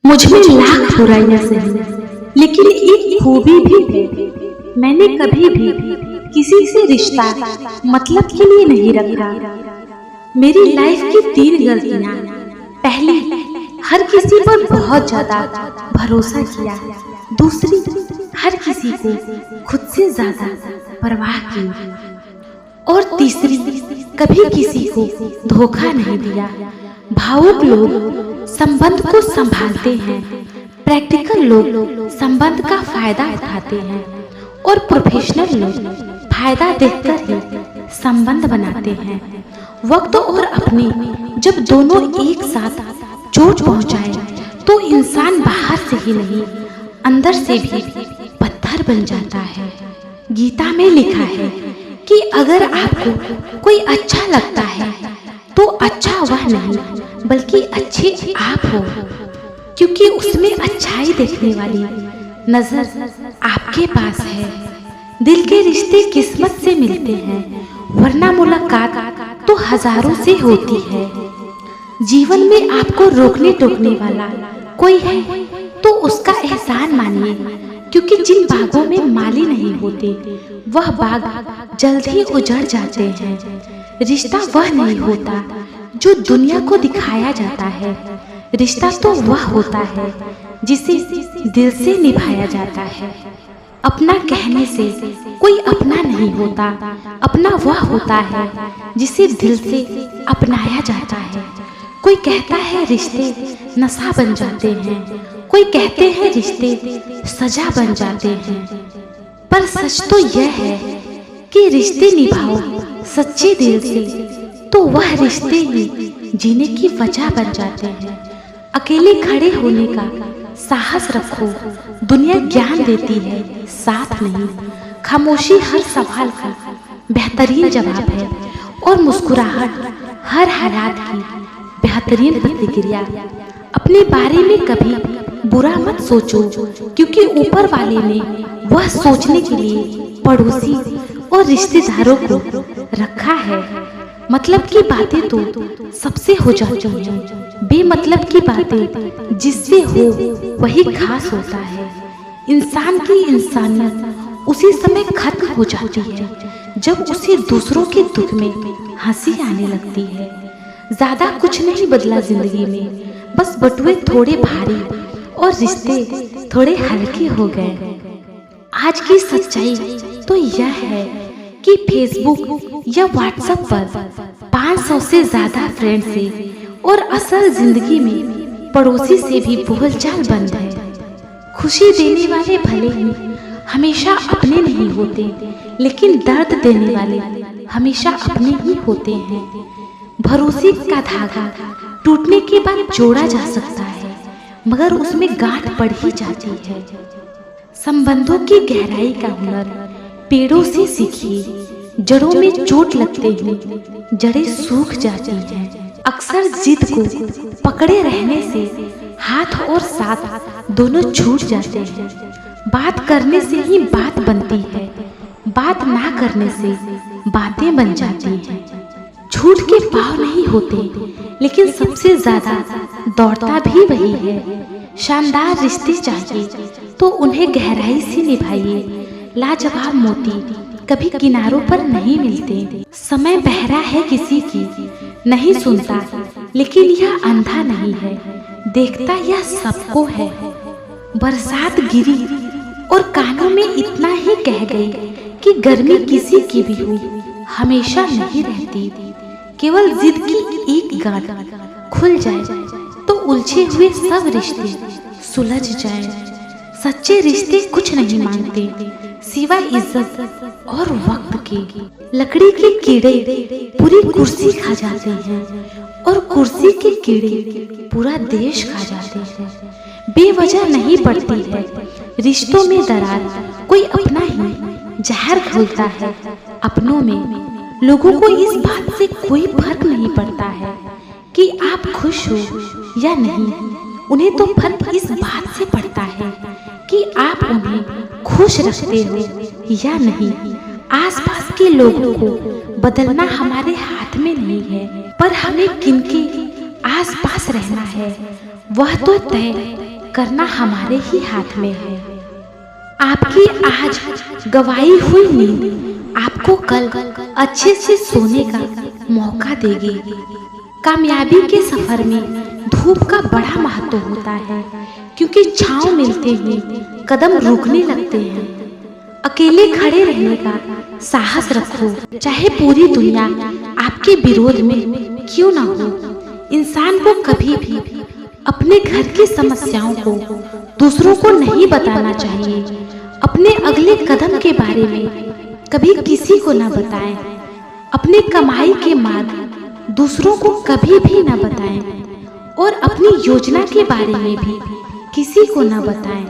मुझ में लाख बुराइयां सही, लेकिन एक खूबी भी है। मैंने कभी भी किसी से रिश्ता मतलब के लिए नहीं रखा। मेरी लाइफ की 3 गलतियां। पहली, हर किसी पर बहुत ज्यादा भरोसा किया। दूसरी, हर किसी को खुद से ज्यादा परवाह की। और तीसरी, कभी किसी को धोखा नहीं दिया। भावुक लोग संबंध को संभालते हैं, प्रैक्टिकल लोग संबंध का फायदा उठाते हैं और प्रोफेशनल लोग फायदा देखकर ही संबंध बनाते हैं। वक्त और अपने जब दोनों एक साथ चोट पहुंचाए तो इंसान बाहर से ही नहीं अंदर से भी पत्थर बन जाता है। गीता में लिखा है कि अगर आपको कोई अच्छा लगता है तो अच्छा वह नहीं बल्कि अच्छे आप हो, क्योंकि उसमें अच्छाई देखने वाली नजर आपके पास है। दिल के रिश्ते किस्मत से मिलते हैं, वरना मुलाकात तो हजारों से होती है। जीवन में आपको रोकने टोकने वाला कोई है तो उसका एहसान मानिए, क्योंकि जिन बागों में माली नहीं होते वह बाग जल्द ही उजड़ जाते हैं। रिश्ता वह नहीं होता जो दुनिया को दिखाया जाता है, रिश्ता तो वह होता है जिसे दिल से निभाया जाता है। अपना कहने से कोई अपना नहीं होता, अपना वह होता है जिसे दिल से अपनाया जाता है। कोई कहता है रिश्ते नशा बन जाते हैं, कोई कहते हैं रिश्ते सजा बन जाते हैं, पर सच तो यह है कि रिश्ते निभाओ सच्चे दिल से तो वह रिश्ते ही जीने की वजह बन जाते हैं। अकेले खड़े होने का साहस रखो, दुनिया ज्ञान देती है साथ नहीं। खामोशी हर सवाल का बेहतरीन जवाब है और मुस्कुराहट हर हालात की बेहतरीन प्रतिक्रिया। अपने बारे में कभी बुरा मत सोचो, क्योंकि ऊपर वाले ने वह सोचने के लिए पड़ोसी और रिश्तेदारों को रखा है। मतलब की बातें तो सबसे हो जाती हैं, बेमतलब की बातें जिससे हो वही खास होता है। इंसान की इंसानियत उसी समय खत्म हो जाती है जब उसे दूसरों के दुख में हंसी आने लगती है। ज्यादा कुछ नहीं बदला जिंदगी में, बस बटुए थोड़े भारी और रिश्ते थोड़े हल्के हो गए। आज की सच्चाई तो यह है कि फेसबुक या व्हाट्सएप पर 500 से ज्यादा फ्रेंड से और असल जिंदगी में पड़ोसी से भी बोलचाल बंद है। खुशी देने वाले भले ही हमेशा अपने नहीं होते, लेकिन दर्द देने वाले हमेशा अपने ही होते हैं। भरोसे का धागा टूटने के बाद जोड़ा जा सकता है, मगर उसमें गांठ पड़ ही जाती है। संबंधों की गहराई का हुनर पेड़ों से सीखिए, जड़ों में चोट लगते ही जड़ें सूख जाती हैं। अक्सर जिद को पकड़े रहने से हाथ और साथ दोनों छूट जाते हैं। बात करने से ही बात बनती है, बात ना करने से बातें बन जाती हैं। झूठ के पाँव नहीं होते, लेकिन सबसे ज्यादा दौड़ता भी वही है। शानदार रिश्ते चाहिए तो उन्हें गहराई से निभाइए। लाजवाब मोती कभी किनारों पर नहीं मिलते। समय बहरा है किसी की नहीं सुनता, लेकिन यह अंधा नहीं है, देखता यह सबको है। बरसात गिरी और कानों में इतना ही कह गई कि गर्मी किसी की भी हुई हमेशा नहीं रहती। केवल जिद की एक गांठ खुल जाए तो उलझे हुए सब रिश्ते सुलझ जाए। सच्चे रिश्ते कुछ नहीं मांगते सिवाय इज्जत और वक्त के। लकड़ी के कीड़े पूरी कुर्सी खा जाते हैं और कुर्सी के कीड़े पूरा देश खा जाते हैं। बेवजह नहीं पड़ती है रिश्तों में दरार, कोई अपना ही जहर घोलता है अपनों में। लोगों को इस बात से कोई फर्क नहीं पड़ता है कि आप खुश हो या नहीं, उन्हें तो फर्क इस बात से पड़ता है कि आप उन्हें खुश रखते हो या नहीं। आसपास के लोगों को बदलना हमारे हाथ में नहीं है, पर हमें किनके आसपास रहना है वह तो तय करना हमारे ही हाथ में है। आपकी आज गवाई हुई नींद आपको कल अच्छे से सोने का मौका देगी। कामयाबी के सफर में धूप का बड़ा महत्व होता है, क्योंकि छांव मिलते ही कदम रुकने लगते हैं। अकेले खड़े रहने का साहस रखो, चाहे पूरी दुनिया आपके विरोध में क्यों ना हो। इंसान को कभी भी अपने घर की समस्याओं को दूसरों को नहीं बताना चाहिए। अपने अगले कदम के बारे में कभी किसी को ना बताएं। अपने कमाई के मार्ग दूसरों को कभी भी ना बताएं और अपनी योजना के बारे में भी किसी को ना बताएं।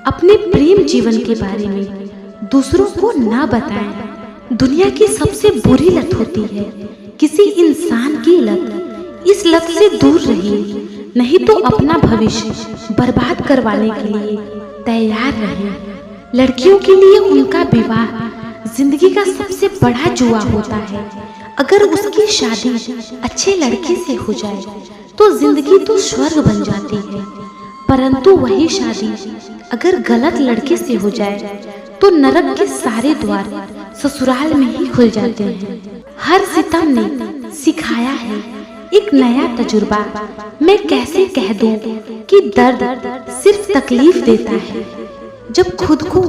अपने प्रेम जीवन के बारे में दूसरों को ना बताएं। दुनिया की सबसे बुरी लत होती है किसी इंसान की लत। इस लत से दूर रहिए, नहीं तो अपना भविष्य बर्बाद करवाने के लिए तैयार रहें। लड़कियों के लिए उनका विवाह जिंदगी का सबसे बड़ा जुआ होता है। अगर उसकी शादी अच्छे लड़के से हो जाए तो जिंदगी तो स्वर्ग बन जाती है, परंतु वही शादी अगर गलत लड़के से हो जाए तो नरक के सारे द्वार ससुराल में ही खुल जाते हैं। हर सितम ने सिखाया है एक नया तजुर्बा। मैं कैसे कह दूं कि दर्द सिर्फ तकलीफ देता है। जब खुद को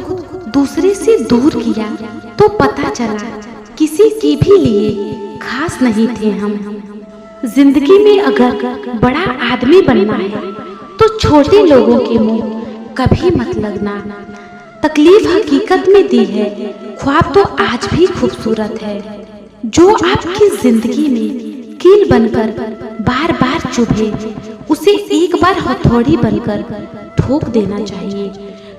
दूसरे से दूर किया तो पता चला किसी की भी लिए खास नहीं थे हम। जिंदगी में अगर बड़ा आदमी बनना है तो छोटे लोगों के मुंह कभी मत लगना। तकलीफ हकीकत में दी है, ख्वाब तो आज भी खूबसूरत है। जो आपकी जिंदगी में कील बनकर बार बार चुभे, उसे एक बार हथौड़ी बनकर ठोक देना चाहिए।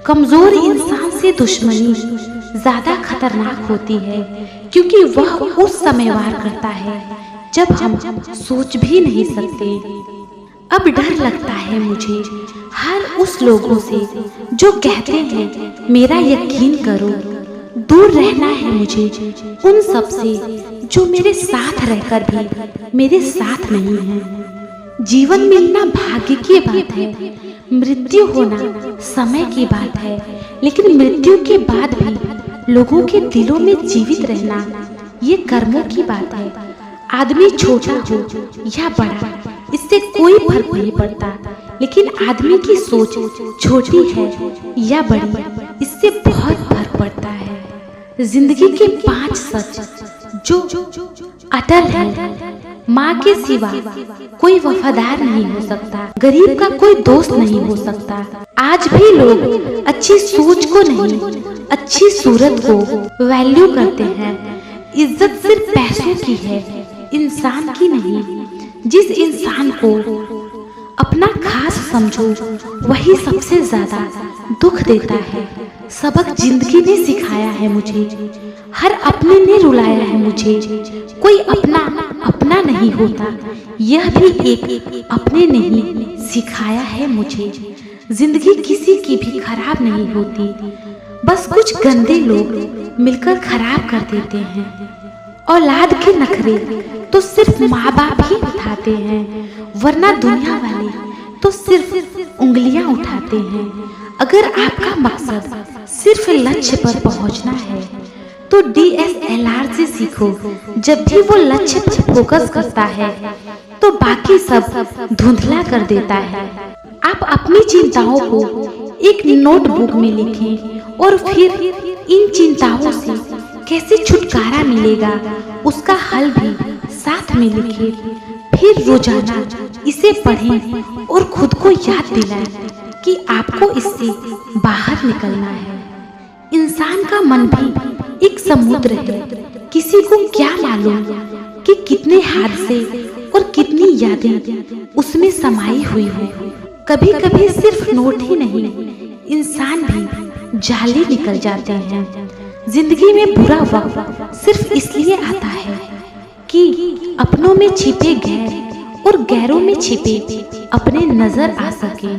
कमजोर इंसान से दुश्मनी ज्यादा खतरनाक होती है, क्योंकि वह उस समय वार करता है जब हम सोच भी नहीं सकते। अब डर लगता है मुझे हर उस लोगों से जो कहते हैं मेरा यकीन करो। दूर रहना है मुझे उन सब से जो मेरे साथ रहकर भी मेरे साथ नहीं है। जीवन मिलना भाग्य की बात है, मृत्यु होना समय की बात है, लेकिन मृत्यु के बाद भी लोगों के दिलों में जीवित रहना ये कर्मों की बात है। आदमी छोटा हो या बड़ा इससे कोई फर्क नहीं पड़ता, लेकिन आदमी की सोच छोटी है या बड़ी इससे बहुत फर्क पड़ता है। जिंदगी के 5 सच जो अटल है। माँ के सिवा कोई वफादार नहीं हो सकता, गरीब का कोई दोस्त नहीं हो सकता। आज भी लोग अच्छी सोच को नहीं, अच्छी सूरत को वैल्यू करते हैं। इज्जत सिर्फ पैसों की है, इंसान की नहीं। जिस इंसान को अपना खास समझो वही सबसे ज्यादा दुख देता है। सबक जिंदगी ने सिखाया है मुझे, हर अपने ने रुलाया है मुझे। कोई अपना अपना नहीं होता, यह भी एक अपने ने ही सिखाया है मुझे। जिंदगी किसी की भी खराब नहीं होती, बस कुछ गंदे लोग मिलकर खराब कर देते हैं। औलाद के नखरे तो सिर्फ माँ बाप ही उठाते हैं, वरना दुनिया वाले तो सिर्फ उंगलियां उठाते हैं। अगर आपका मकसद सिर्फ लक्ष्य पर पहुंचना है तो DSLR से सीखो। जब भी वो लक्ष्य पर फोकस करता है तो बाकी सब धुंधला कर देता है। आप अपनी चिंताओं को एक नोटबुक में लिखें और फिर इन चिंताओं से कैसे छुटकारा मिलेगा उसका हल भी साथ में लिखिए। फिर रोजाना इसे पढ़ें और खुद को याद दिलाएं कि आपको इससे बाहर निकलना है। इंसान का मन भी एक समुद्र है, किसी को क्या मालूम कि कितने हादसे और कितनी यादें उसमें समाई हुई है। कभी कभी सिर्फ नोट ही नहीं, इंसान भी जाली निकल जाते हैं। जिंदगी में बुरा वक्त सिर्फ इसलिए आता है कि अपनों में छिपे गैर और गैरों में छिपे अपने नजर आ सके।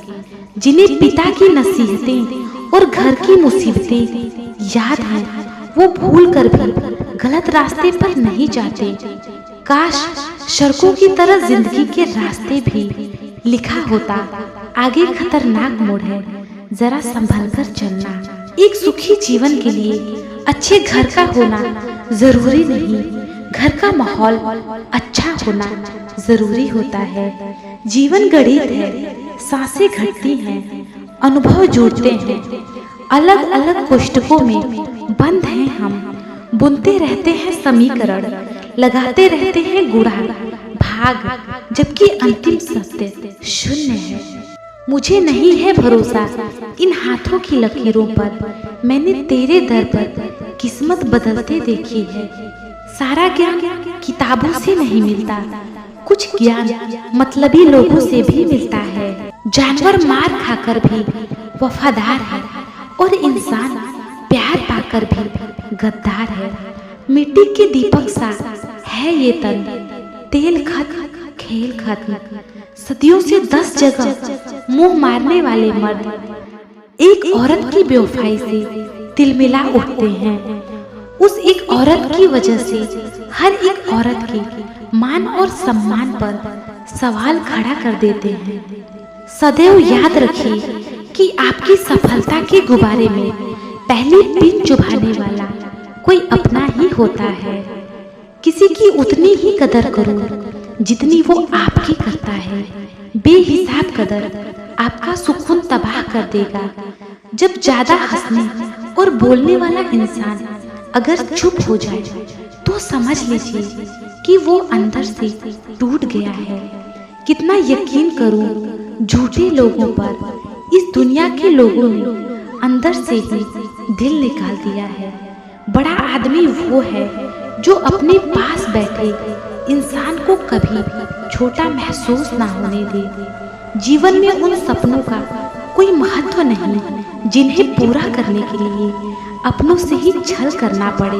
जिन्हें पिता की नसीहतें और घर की मुसीबतें याद हैं, वो भूल कर भी गलत रास्ते पर नहीं जाते। काश सड़कों की तरह जिंदगी के रास्ते भी लिखा होता आगे खतरनाक मोड़ है, जरा संभल कर चलना। एक सुखी जीवन के लिए अच्छे घर का होना जरूरी नहीं, घर का माहौल अच्छा होना जरूरी होता है। जीवन गणित है, सांसें घटती हैं, अनुभव जुड़ते हैं, अलग अलग कोष्ठकों में बंद हैं हम। बुनते रहते हैं समीकरण, लगाते रहते हैं गुणा भाग, जबकि अंतिम सत्य शून्य है। मुझे नहीं है भरोसा इन हाथों की लकीरों पर, मैंने तेरे दर पर किस्मत बदलते देखी है। सारा ज्ञान किताबों से नहीं मिलता, कुछ ज्ञान मतलबी लोगों से भी मिलता है। जानवर मार खाकर भी वफादार है और इंसान प्यार पाकर भी गद्दार है। मिट्टी के दीपक सा है ये तन, तेल खत्म खेल खत्म। सदियों से 10 जगह मुंह मारने वाले मर्द एक औरत की बेवफाई से तिलमिला उठते हैं। उस एक औरत की वजह से हर एक औरत के मान और सम्मान पर सवाल खड़ा कर देते हैं। सदैव याद रखिए कि आपकी सफलता के गुब्बारे में पहली पिन चुभाने वाला कोई अपना ही होता है। किसी की उतनी ही कदर करो जितनी वो आपकी करता है। बेहिसाब कदर आपका सुकून तबाह कर देगा। जब ज्यादा हंसने और बोलने वाला इंसान अगर चुप हो जाए तो समझ लीजिए कि वो अंदर से टूट गया है। कितना यकीन करूं झूठे लोगों पर, इस दुनिया के लोगों ने अंदर से ही दिल निकाल दिया है। बड़ा आदमी वो है जो अपने पास बैठे इंसान को कभी छोटा महसूस ना होने दे। जीवन में उन सपनों का कोई महत्व नहीं जिन्हें पूरा करने के लिए अपनों से ही छल करना पड़े।